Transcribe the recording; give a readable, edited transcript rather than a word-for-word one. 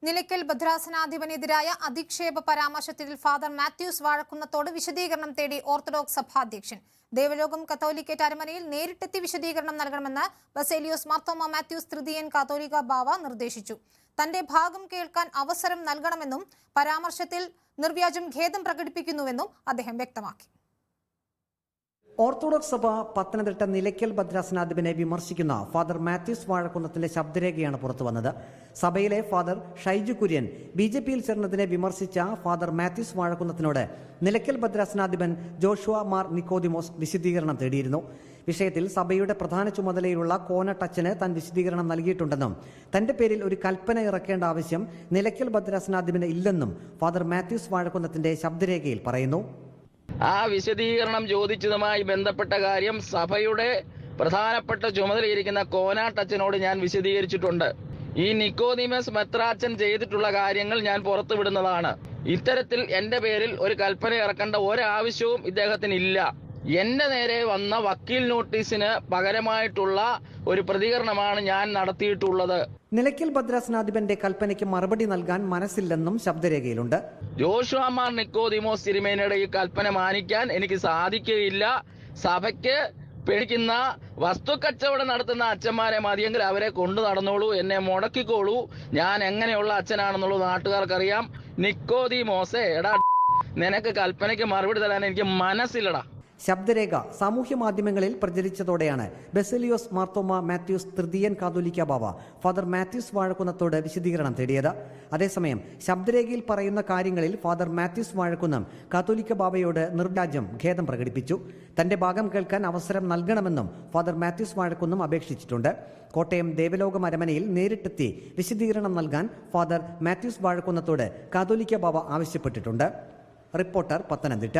നിലയ്ക്കൽ ഭദ്രാസനാധിപനെതിരായ അധിക്ഷേപ പരാമർശത്തിൽ ഫാദർ മാത്യൂസ് വാഴക്കുന്നത്തോട് വിശദീകരണം തേടി ഓർത്തഡോക്സ് സഭാധ്യക്ഷൻ. ദേവലോകം കത്തോലിക്കേറ്റ് അരമനയിൽ നേരിട്ടെത്തി വിശദീകരണം നൽകണമെന്ന് ബസേലിയോസ് മാർത്തോമാ മാത്യൂസ് തൃതീയൻ കാതോലിക്ക ബാവ നിർദ്ദേശിച്ചു. തന്റെ ഭാഗം കേൾക്കാൻ അവസരം നൽകണമെന്നും പരാമർശത്തിൽ നിർവ്യാജം ഖേദം പ്രകടിപ്പിക്കുന്നുവെന്നും അദ്ദേഹം വ്യക്തമാക്കി. ഓർത്തഡോക്സ് സഭ പത്തനംതിട്ട നിലയ്ക്കൽ ഭദ്രാസനാധിപനെ വിമർശിക്കുന്ന ഫാദർ മാത്യൂസ് വാഴക്കുന്നത്തിന്റെ ശബ്ദരേഖയാണ് പുറത്തുവന്നത്. സഭയിലെ ഫാദർ ഷൈജു കുര്യൻ BJPയിൽ ചേർന്നതിനെ വിമർശിച്ച ഫാദർ മാത്യൂസ് വാഴക്കുന്നത്തിനോട് നിലയ്ക്കൽ ഭദ്രാസനാധിപൻ ജോഷുവ മാർ നിക്കോദിമോസ് വിശദീകരണം തേടിയിരുന്നു. വിഷയത്തിൽ സഭയുടെ പ്രധാന ചുമതലയിലുള്ള കോനട്ടച്ചന് താൻ വിശദീകരണം നൽകിയിട്ടുണ്ടെന്നും തന്റെ പേരിൽ ഒരു കൽപ്പന ഇറക്കേണ്ട ആവശ്യം നിലയ്ക്കൽ ഭദ്രാസനാധിപന് ഇല്ലെന്നും ഫാദർ മാത്യൂസ് വാഴക്കുന്നത്തിന്റെ ശബ്ദരേഖയിൽ പറയുന്നു. ആ വിശദീകരണം ചോദിച്ചതുമായി ബന്ധപ്പെട്ട കാര്യം സഭയുടെ പ്രധാനപ്പെട്ട ചുമതലയിരിക്കുന്ന കോനാട്ടച്ചനോട് ഞാൻ വിശദീകരിച്ചിട്ടുണ്ട്. ഈ നിക്കോദിമസ് മെത്രാച്ചൻ ചെയ്തിട്ടുള്ള കാര്യങ്ങൾ ഞാൻ പുറത്തുവിടുന്നതാണ്. ഇത്തരത്തിൽ എന്റെ പേരിൽ ഒരു കൽപ്പന ഇറക്കേണ്ട ഒരാവശ്യവും ഇദ്ദേഹത്തിനില്ല. എന്റെ നേരെ വന്ന വക്കീൽ നോട്ടീസിന് പകരമായിട്ടുള്ള ഒരു പ്രതികരണമാണ് ഞാൻ നടത്തിയിട്ടുള്ളത്. നിലയ്ക്കൽ ഭദ്രാസനാധിപന്റെ കൽപ്പനയ്ക്ക് മറുപടി നൽകാൻ മനസ്സില്ലെന്നും ശബ്ദരേഖയിലുണ്ട്. ജോഷുവ മാർ നിക്കോദിമോസ് തിരുമേനിയുടെ ഈ കൽപ്പന മാനിക്കാൻ എനിക്ക് സാധിക്കുകയില്ല. സഭയ്ക്ക് പേടിക്കുന്ന വസ്തുക്കച്ചവടം നടത്തുന്ന അച്ഛന്മാരെ മതിയെങ്കിൽ അവരെ കൊണ്ടു നടന്നോളൂ, എന്നെ മുടക്കിക്കോളൂ. ഞാൻ എങ്ങനെയുള്ള അച്ഛനാണെന്നുള്ളത് നാട്ടുകാർക്കറിയാം. നിക്കോദിമോസേ, എടാ, നിനക്ക് കൽപ്പനയ്ക്ക് മറുപടി തരാൻ എനിക്ക് മനസ്സില്ലടാ. ശബ്ദരേഖ സാമൂഹ്യ മാധ്യമങ്ങളിൽ പ്രചരിച്ചതോടെയാണ് ബസേലിയോസ് മാർത്തോമാ മാത്യൂസ് തൃതീയൻ കാതോലിക്ക ബാവ ഫാദർ മാത്യൂസ് വാഴക്കുന്നത്തോട് വിശദീകരണം തേടിയത്. അതേസമയം ശബ്ദരേഖയിൽ പറയുന്ന കാര്യങ്ങളിൽ ഫാദർ മാത്യൂസ് വാഴക്കുന്നം കാതോലിക്ക ബാവയോട് നിർവ്യാജം ഖേദം പ്രകടിപ്പിച്ചു. തന്റെ ഭാഗം കേൾക്കാൻ അവസരം നൽകണമെന്നും ഫാദർ മാത്യൂസ് വാഴക്കുന്നം അപേക്ഷിച്ചിട്ടുണ്ട്. കോട്ടയം ദേവലോകം അരമനയിൽ നേരിട്ടെത്തി വിശദീകരണം നൽകാൻ ഫാദർ മാത്യൂസ് വാഴക്കുന്നത്തോട് കാതോലിക്ക ബാവ ആവശ്യപ്പെട്ടിട്ടുണ്ട്. റിപ്പോർട്ടർ, പത്തനംതിട്ട.